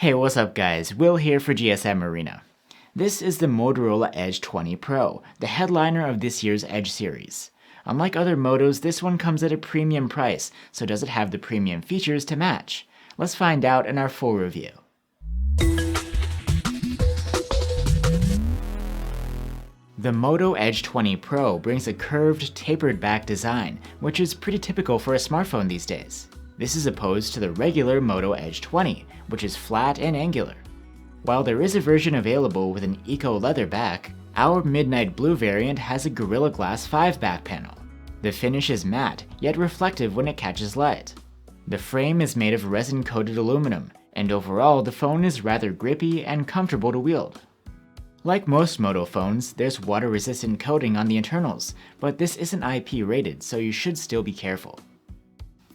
Hey, what's up guys? Will here for GSM Arena. This is the Motorola Edge 20 Pro, the headliner of this year's Edge series. Unlike other Motos, this one comes at a premium price, so does it have the premium features to match? Let's find out in our full review. The Moto Edge 20 Pro brings a curved, tapered back design, which is pretty typical for a smartphone these days. This is opposed to the regular Moto Edge 20, which is flat and angular. While there is a version available with an eco leather back, our Midnight Blue variant has a Gorilla Glass 5 back panel. The finish is matte, yet reflective when it catches light. The frame is made of resin-coated aluminum, and overall the phone is rather grippy and comfortable to wield. Like most Moto phones, there's water-resistant coating on the internals, but this isn't IP rated, so you should still be careful.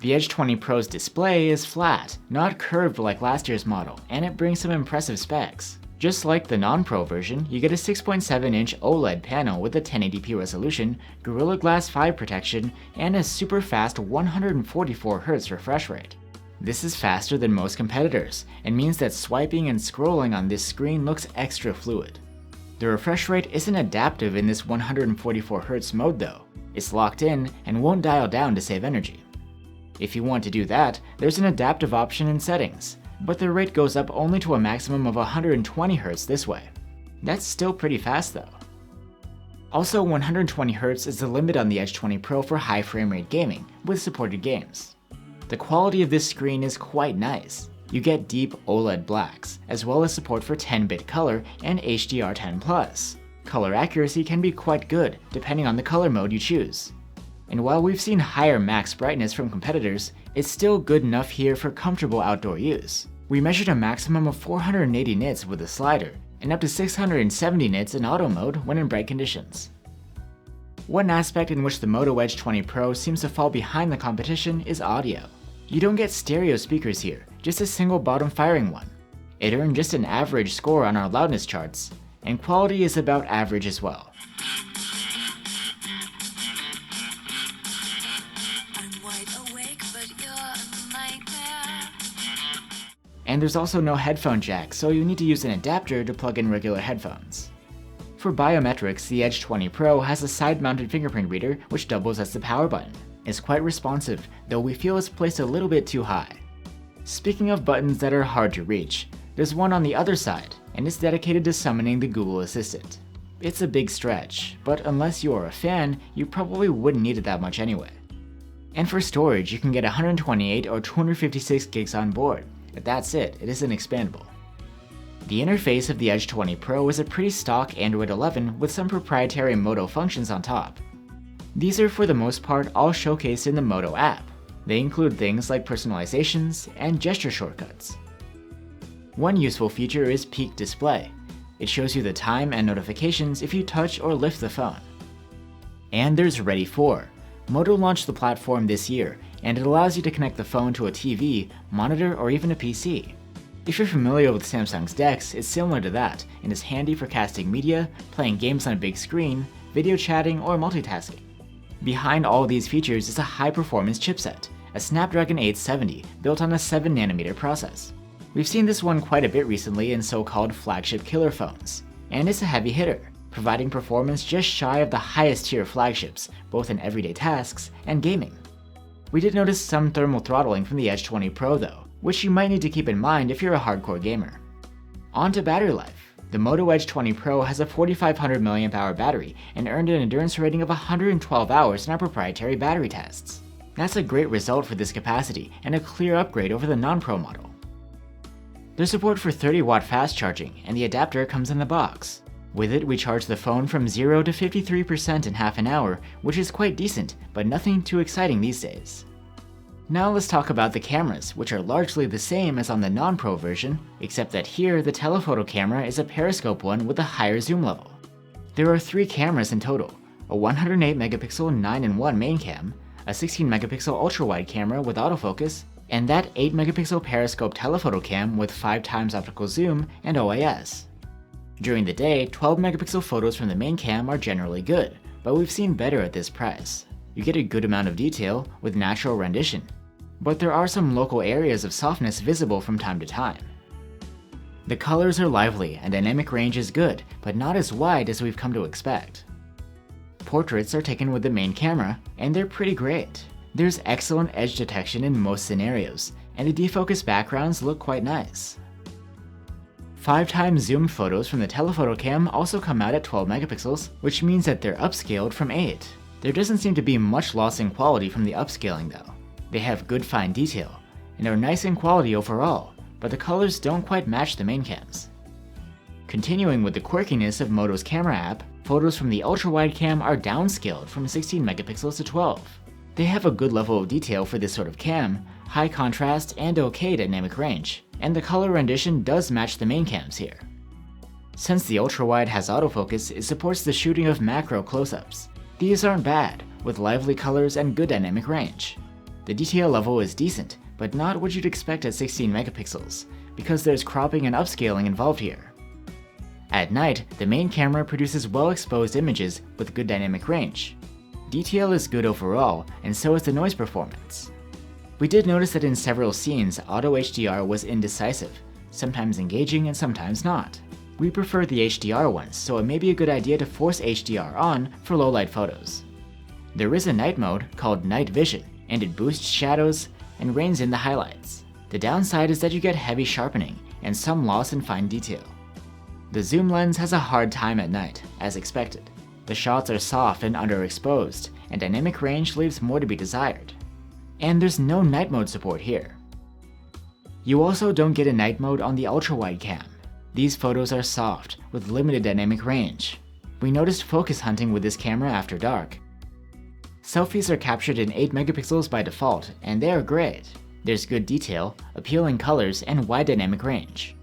The Edge 20 Pro's display is flat, not curved like last year's model, and it brings some impressive specs. Just like the non-Pro version, you get a 6.7-inch OLED panel with a 1080p resolution, Gorilla Glass 5 protection, and a super fast 144Hz refresh rate. This is faster than most competitors, and means that swiping and scrolling on this screen looks extra fluid. The refresh rate isn't adaptive in this 144Hz mode though. It's locked in and won't dial down to save energy. If you want to do that, there's an adaptive option in settings, but the rate goes up only to a maximum of 120Hz this way. That's still pretty fast though. Also, 120Hz is the limit on the Edge 20 Pro for high frame rate gaming, with supported games. The quality of this screen is quite nice. You get deep OLED blacks, as well as support for 10-bit color and HDR10+. Color accuracy can be quite good, depending on the color mode you choose. And while we've seen higher max brightness from competitors, it's still good enough here for comfortable outdoor use. We measured a maximum of 480 nits with the slider, and up to 670 nits in auto mode when in bright conditions. One aspect in which the Moto Edge 20 Pro seems to fall behind the competition is audio. You don't get stereo speakers here, just a single bottom firing one. It earned just an average score on our loudness charts, and quality is about average as well. And there's also no headphone jack, so you need to use an adapter to plug in regular headphones. For biometrics, the Edge 20 Pro has a side-mounted fingerprint reader which doubles as the power button. It's quite responsive, though we feel it's placed a little bit too high. Speaking of buttons that are hard to reach, there's one on the other side, and it's dedicated to summoning the Google Assistant. It's a big stretch, but unless you are a fan, you probably wouldn't need it that much anyway. And for storage, you can get 128 or 256 gigs on board, but that's it isn't expandable. The interface of the Edge 20 Pro is a pretty stock Android 11 with some proprietary Moto functions on top. These are for the most part all showcased in the Moto app. They include things like personalizations and gesture shortcuts. One useful feature is Peak Display. It shows you the time and notifications if you touch or lift the phone. And there's Ready For. Moto launched the platform this year, and it allows you to connect the phone to a TV, monitor, or even a PC. If you're familiar with Samsung's DeX, it's similar to that, and is handy for casting media, playing games on a big screen, video chatting, or multitasking. Behind all these features is a high-performance chipset, a Snapdragon 870 built on a 7nm process. We've seen this one quite a bit recently in so-called flagship killer phones, and it's a heavy hitter, providing performance just shy of the highest-tier flagships, both in everyday tasks and gaming. We did notice some thermal throttling from the Edge 20 Pro though, which you might need to keep in mind if you're a hardcore gamer. On to battery life. The Moto Edge 20 Pro has a 4500 mAh battery and earned an endurance rating of 112 hours in our proprietary battery tests. That's a great result for this capacity and a clear upgrade over the non-Pro model. There's support for 30-watt fast charging, and the adapter comes in the box. With it, we charge the phone from 0 to 53% in half an hour, which is quite decent, but nothing too exciting these days. Now let's talk about the cameras, which are largely the same as on the non-Pro version, except that here the telephoto camera is a periscope one with a higher zoom level. There are 3 cameras in total, a 108MP 9-in-1 main cam, a 16MP ultra-wide camera with autofocus, and that 8MP periscope telephoto cam with 5x optical zoom and OIS. During the day, 12MP photos from the main cam are generally good, but we've seen better at this price. You get a good amount of detail with natural rendition, but there are some local areas of softness visible from time to time. The colors are lively and dynamic range is good, but not as wide as we've come to expect. Portraits are taken with the main camera, and they're pretty great. There's excellent edge detection in most scenarios, and the defocused backgrounds look quite nice. 5x zoomed photos from the telephoto cam also come out at 12 megapixels, which means that they're upscaled from 8. There doesn't seem to be much loss in quality from the upscaling though. They have good fine detail, and are nice in quality overall, but the colors don't quite match the main cams. Continuing with the quirkiness of Moto's camera app, photos from the ultra-wide cam are downscaled from 16 megapixels to 12. They have a good level of detail for this sort of cam, high contrast and okay dynamic range, and the color rendition does match the main cams here. Since the ultra-wide has autofocus, it supports the shooting of macro close-ups. These aren't bad, with lively colors and good dynamic range. The detail level is decent, but not what you'd expect at 16 megapixels, because there's cropping and upscaling involved here. At night, the main camera produces well-exposed images with good dynamic range. Detail is good overall, and so is the noise performance. We did notice that in several scenes, auto HDR was indecisive, sometimes engaging and sometimes not. We prefer the HDR ones, so it may be a good idea to force HDR on for low-light photos. There is a night mode called Night Vision, and it boosts shadows and reins in the highlights. The downside is that you get heavy sharpening and some loss in fine detail. The zoom lens has a hard time at night, as expected. The shots are soft and underexposed, and dynamic range leaves more to be desired. And there's no night mode support here. You also don't get a night mode on the ultra-wide cam. These photos are soft, with limited dynamic range. We noticed focus hunting with this camera after dark. Selfies are captured in 8 megapixels by default, and they are great. There's good detail, appealing colors, and wide dynamic range.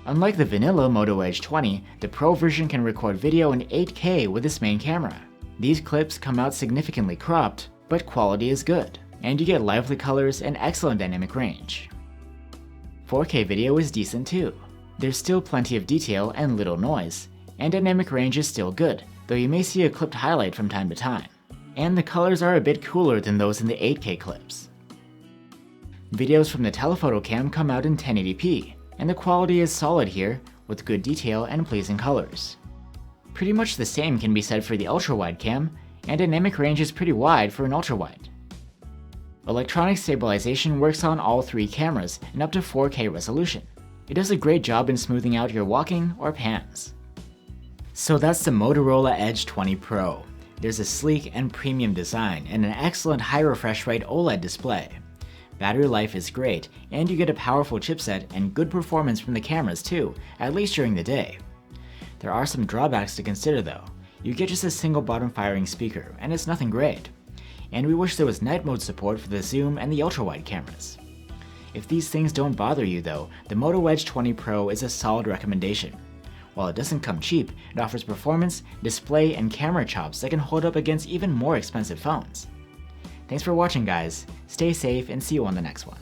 Unlike the vanilla Moto Edge 20, the Pro version can record video in 8K with its main camera. These clips come out significantly cropped, but quality is good, and you get lively colors and excellent dynamic range. 4K video is decent too. There's still plenty of detail and little noise, and dynamic range is still good, though you may see a clipped highlight from time to time. And the colors are a bit cooler than those in the 8K clips. Videos from the telephoto cam come out in 1080p, and the quality is solid here, with good detail and pleasing colors. Pretty much the same can be said for the ultra-wide cam, and dynamic range is pretty wide for an ultra-wide. Electronic stabilization works on all 3 cameras and up to 4K resolution. It does a great job in smoothing out your walking or pans. So that's the Motorola Edge 20 Pro. There's a sleek and premium design and an excellent high refresh rate OLED display. Battery life is great, and you get a powerful chipset and good performance from the cameras too, at least during the day. There are some drawbacks to consider though. You get just a single bottom firing speaker, and it's nothing great. And we wish there was night mode support for the zoom and the ultra-wide cameras. If these things don't bother you though, the Moto Edge 20 Pro is a solid recommendation. While it doesn't come cheap, it offers performance, display, and camera chops that can hold up against even more expensive phones. Thanks for watching guys, stay safe and see you on the next one.